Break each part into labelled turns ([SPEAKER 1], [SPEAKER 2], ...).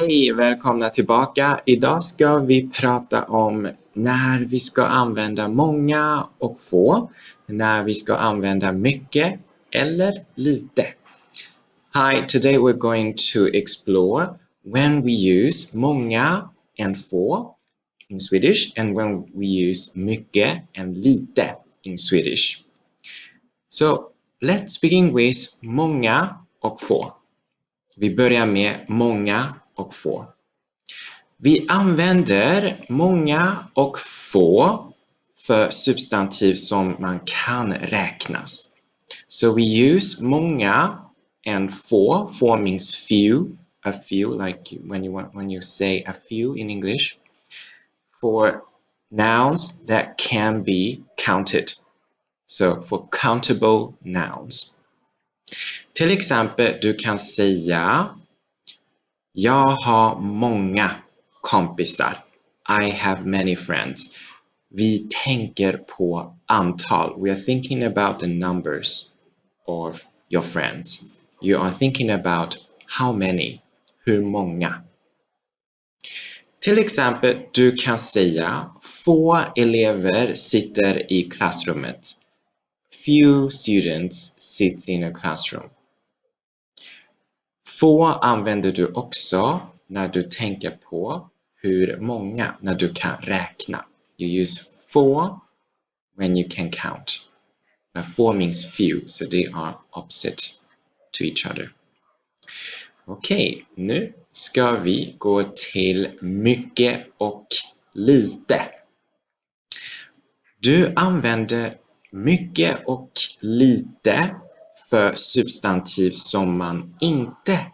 [SPEAKER 1] Hej, välkomna tillbaka. Idag ska vi prata om när vi ska använda många och få, när vi ska använda mycket eller lite. Hi, today we're going to explore when we use många and få in Swedish and when we use mycket and lite in Swedish. So let's begin with många och få. Vi börjar med många och få. Vi använder många och få för substantiv som man kan räknas. So we use många and få. Få means few, a few, like when you say a few in English. For nouns that can be counted. So for countable nouns. Till exempel, du kan säga jag har många kompisar. I have many friends. Vi tänker på antal. We are thinking about the numbers of your friends. You are thinking about how many. Hur många. Till exempel, du kan säga få elever sitter i klassrummet. Few students sits in a classroom. Få använder du också när du tänker på hur många, när du kan räkna. You use få when you can count. Få means few, so they are opposite to each other. Okej, nu ska vi gå till mycket och lite. Du använder mycket och lite för substantiv som man inte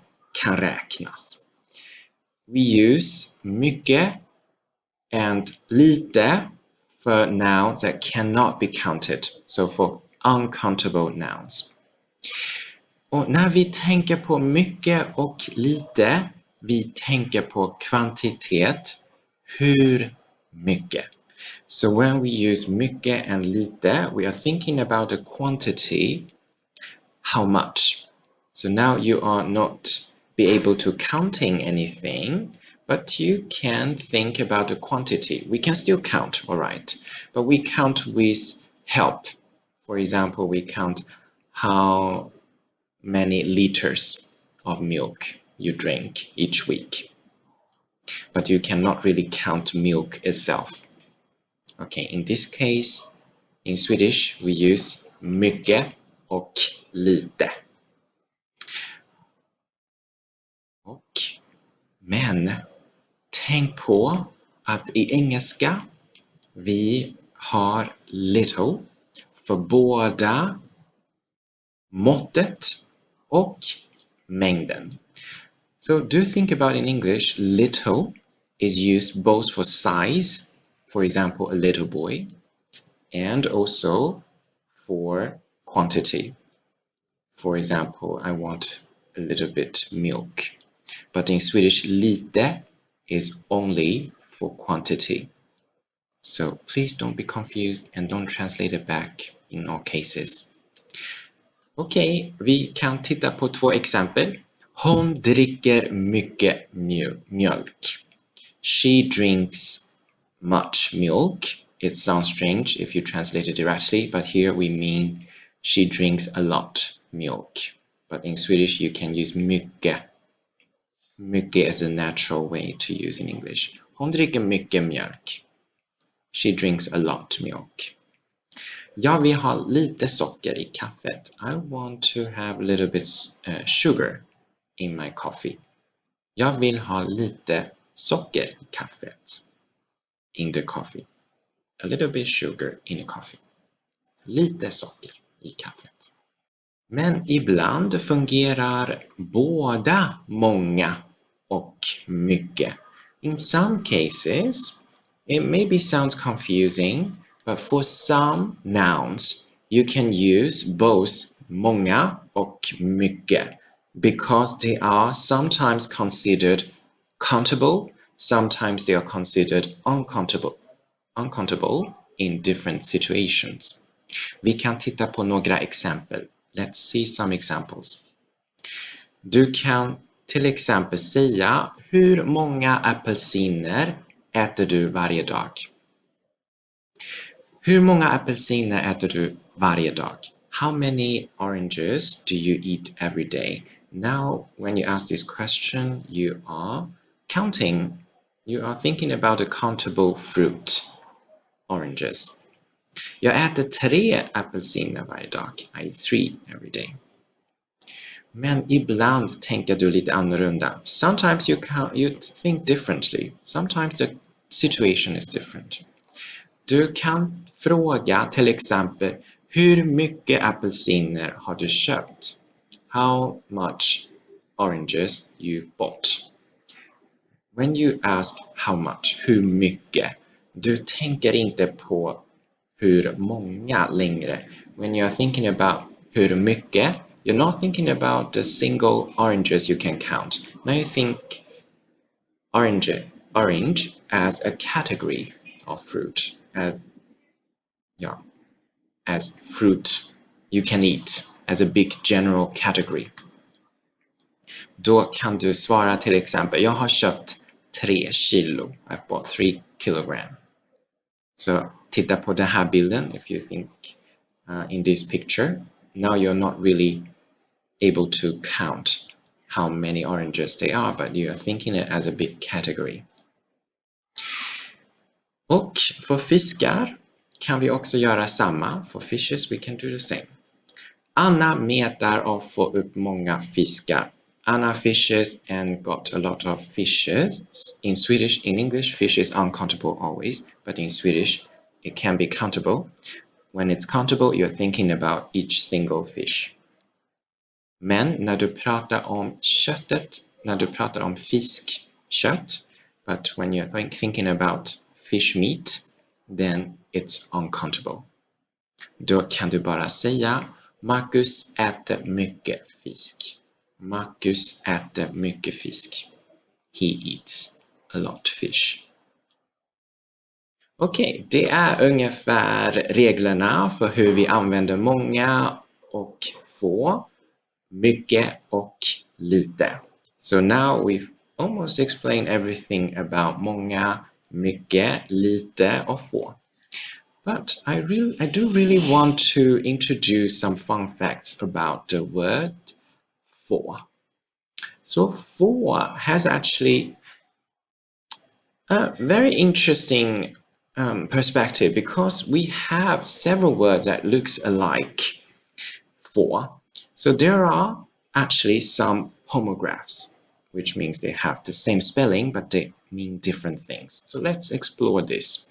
[SPEAKER 1] kan räknas. We use mycket and lite for nouns that cannot be counted. So for uncountable nouns. Och när vi tänker på mycket och lite, vi tänker på kvantitet. Hur mycket? So when we use mycket and lite, we are thinking about the quantity. How much? So now you are not be able to counting anything, but you can think about the quantity. We can still count, all right, but we count with help. For example, we count how many liters of milk you drink each week, but you cannot really count milk itself. Okay, in this case, in Swedish, we use mycket och lite. Men tänk på att i engelska vi har little för båda måttet och mängden. So do think about in English, little is used both for size, for example, a little boy, and also for quantity. For example, I want a little bit milk. But in Swedish, lite is only for quantity. So please don't be confused and don't translate it back in all cases. Okej, vi kan titta på 2 exempel. Hon dricker mycket mjölk. She drinks much milk. It sounds strange if you translate it directly, but here we mean she drinks a lot milk. But in Swedish you can use mycket. Mycket is a natural way to use in English. Hon dricker mycket mjölk. She drinks a lot milk. Jag vill ha lite socker i kaffet. I want to have a little bit sugar in my coffee. Jag vill ha lite socker i kaffet. In the coffee. A little bit sugar in the coffee. Lite socker i kaffet. Men ibland fungerar båda många och mycket. In some cases, it maybe sounds confusing, but for some nouns, you can use both många och mycket because they are sometimes considered countable, sometimes they are considered uncountable in different situations. Vi kan titta på några exempel. Let's see some examples. Du kan Till exempel säga, hur många apelsiner äter du varje dag? Hur många apelsiner äter du varje dag? How many oranges do you eat every day? Now, when you ask this question, you are counting. You are thinking about a countable fruit, oranges. Jag äter 3 apelsiner varje dag. I eat 3 every day. Men ibland tänker du lite annorlunda. Sometimes you think differently. Sometimes the situation is different. Du kan fråga till exempel, hur mycket apelsiner har du köpt? How much oranges you've bought? When you ask how much, hur mycket, du tänker inte på hur många längre. When you're thinking about hur mycket, you're not thinking about the single oranges you can count. Now you think orange as a category of fruit, as fruit you can eat, as a big general category. Då kan du svara till exempel, jag har köpt 3 kilo. I've bought 3 kilogram. Så titta på den här bilden, if you think in this picture. Now you're not really able to count how many oranges they are, but you're thinking it as a big category. Och för fiskar kan vi också göra samma. For fishes we can do the same. Anna metar och får upp många fiskar. Anna fishes and got a lot of fishes. In Swedish, in English, fish is uncountable always, but in Swedish it can be countable. When it's countable, you're thinking about each single fish. Men när du pratar om köttet, när du pratar om fiskkött, but when you're thinking about fish meat, then it's uncountable. Då kan du bara säga, Marcus äter mycket fisk. Marcus äter mycket fisk. He eats a lot fish. Okej, det är ungefär reglerna för hur vi använder många och få, mycket och lite. So now we've almost explained everything about många, mycket, lite och få. But I do really want to introduce some fun facts about the word for. So for has actually a very interesting perspective because we have several words that looks alike for. So there are actually some homographs, which means they have the same spelling but they mean different things. So let's explore this.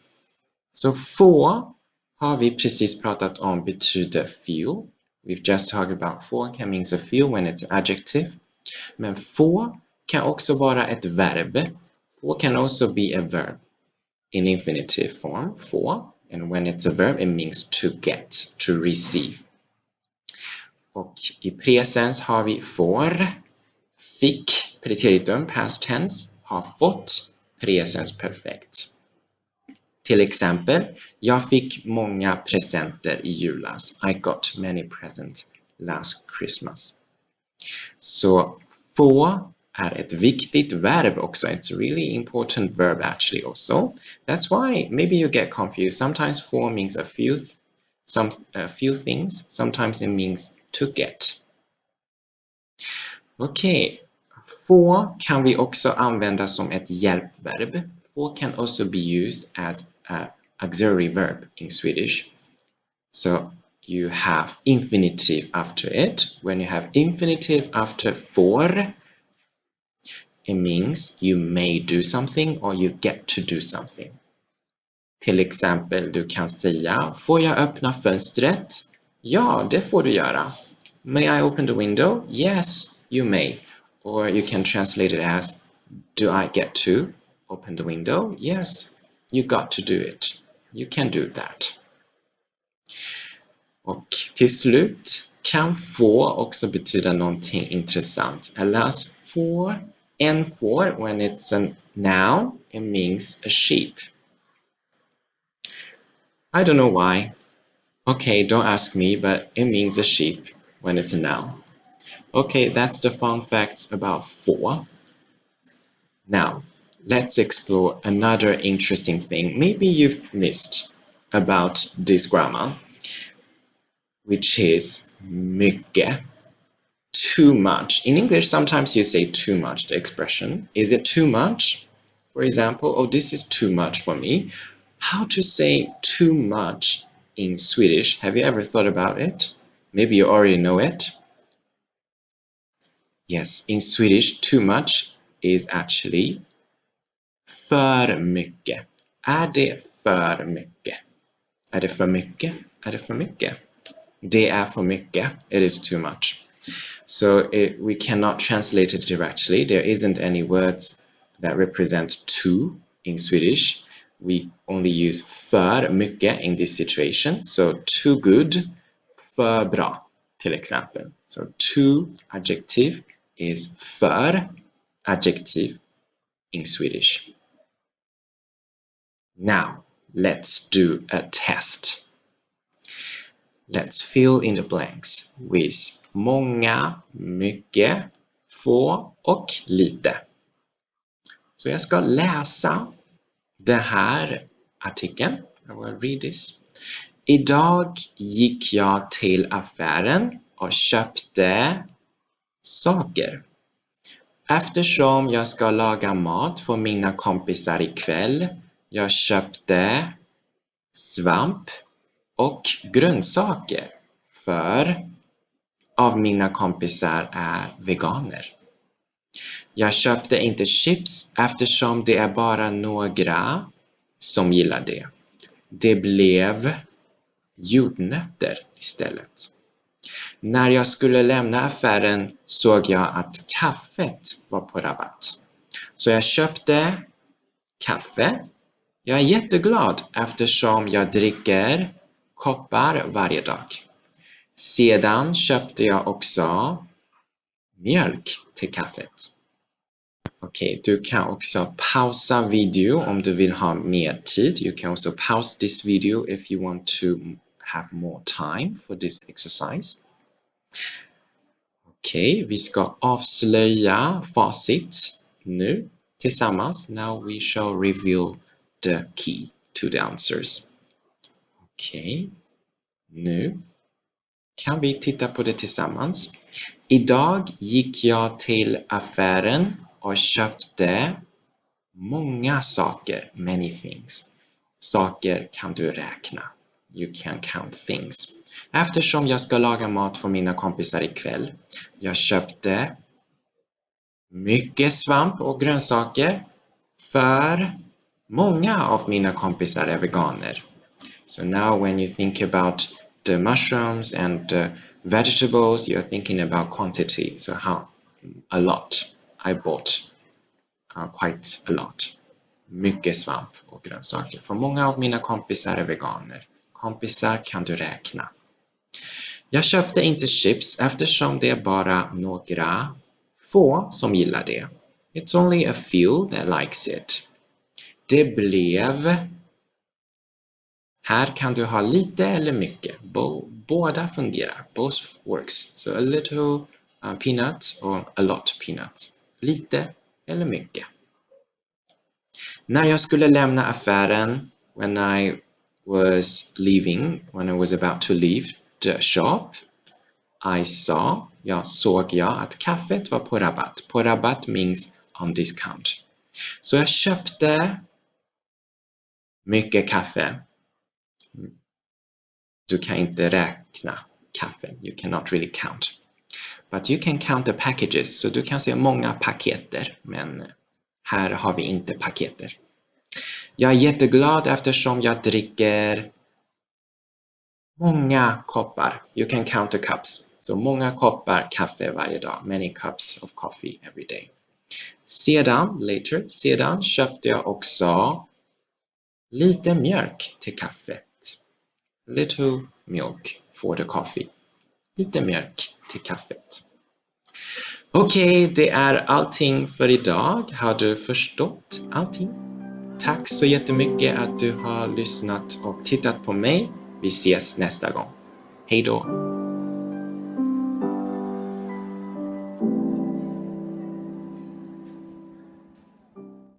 [SPEAKER 1] Så få har vi precis pratat om betyder feel. We've just talked about for can means a feel when it's adjective. Men få kan också vara ett verb. For can also be a verb in infinitive form, for. And when it's a verb it means to get, to receive. Och i presens har vi får, fick, preteritum, past tense, har fått, presens perfekt. Till exempel, jag fick många presenter i julas. I got many presents last Christmas. Så få är ett viktigt verb också. It's a really important verb actually also. That's why maybe you get confused. Sometimes for means a few things. Sometimes it means to get. Okej, få kan vi också använda som ett hjälpverb. For can also be used as an auxiliary verb in Swedish. So you have infinitive after it. When you have infinitive after for, it means you may do something or you get to do something. Till exempel, du kan säga, får jag öppna fönstret? Ja, det får du göra. May I open the window? Yes, you may. Or you can translate it as, do I get to open the window? Yes, you got to do it. You can do that. Och till slut kan få också betyda någonting intressant. Alas, en får, when it's a noun, it means a sheep. I don't know why. Okay, don't ask me, but it means a sheep when it's a noun. Okay, that's the fun facts about for. Now, let's explore another interesting thing maybe you've missed about this grammar, which is mycket. Too much. In English, sometimes you say too much, the expression. Is it too much? For example, oh, this is too much for me. How to say too much in Swedish? Have you ever thought about it? Maybe you already know it. Yes, in Swedish, too much is actually för mycket. Är det för mycket? Är det för mycket? Är det för mycket? Det är för mycket. It is too much. So we cannot translate it directly. There isn't any words that represent to in Swedish. We only use för mycket in this situation. So too good, för bra till exempel. So too adjective is för adjective in Swedish. Now, let's do a test. Let's fill in the blanks with många, mycket, få och lite. Så jag ska läsa den här artikeln. I will read this. Idag gick jag till affären och köpte saker. Eftersom jag ska laga mat för mina kompisar ikväll. Jag köpte svamp och grönsaker för av mina kompisar är veganer. Jag köpte inte chips eftersom det är bara några som gillar det. Det blev jordnötter istället. När jag skulle lämna affären såg jag att kaffet var på rabatt. Så jag köpte kaffe. Jag är jätteglad eftersom jag dricker koppar varje dag. Sedan köpte jag också mjölk till kaffet. Okej, du kan också pausa video om du vill ha mer tid. You can also pause this video if you want to have more time for this exercise. Okej, vi ska avslöja facit nu tillsammans. Now we shall reveal the key to the answers. Okej, nu kan vi titta på det tillsammans. Idag gick jag till affären och köpte många saker, many things. Saker kan du räkna. You can count things. Eftersom jag ska laga mat för mina kompisar ikväll. Jag köpte mycket svamp och grönsaker för många av mina kompisar är veganer. So now when you think about the mushrooms and the vegetables, you're thinking about quantity. So how? A lot. I bought quite a lot. Mycket svamp och grönsaker. För många av mina kompisar är veganer. Kompisar kan du räkna. Jag köpte inte chips eftersom det är bara några få som gillar det. It's only a few that likes it. Det blev... Här kan du ha lite eller mycket. Båda fungerar. Both works. So a little peanut or a lot peanut. Lite eller mycket. När jag skulle lämna affären, when I was about to leave the shop, såg jag att kaffet var på rabatt. På rabatt means on discount. Så jag köpte mycket kaffe. Du kan inte räkna kaffe. You cannot really count. But you can count the packages. Så du kan se många paketer. Men här har vi inte paketer. Jag är jätteglad eftersom jag dricker många koppar. You can count the cups. Så många koppar kaffe varje dag. Many cups of coffee every day. Sedan köpte jag också lite mjölk till kaffet. Little milk for the coffee. Lite mjölk till kaffet. Okej, det är allting för idag. Har du förstått allting? Tack så jättemycket att du har lyssnat och tittat på mig. Vi ses nästa gång. Hej då!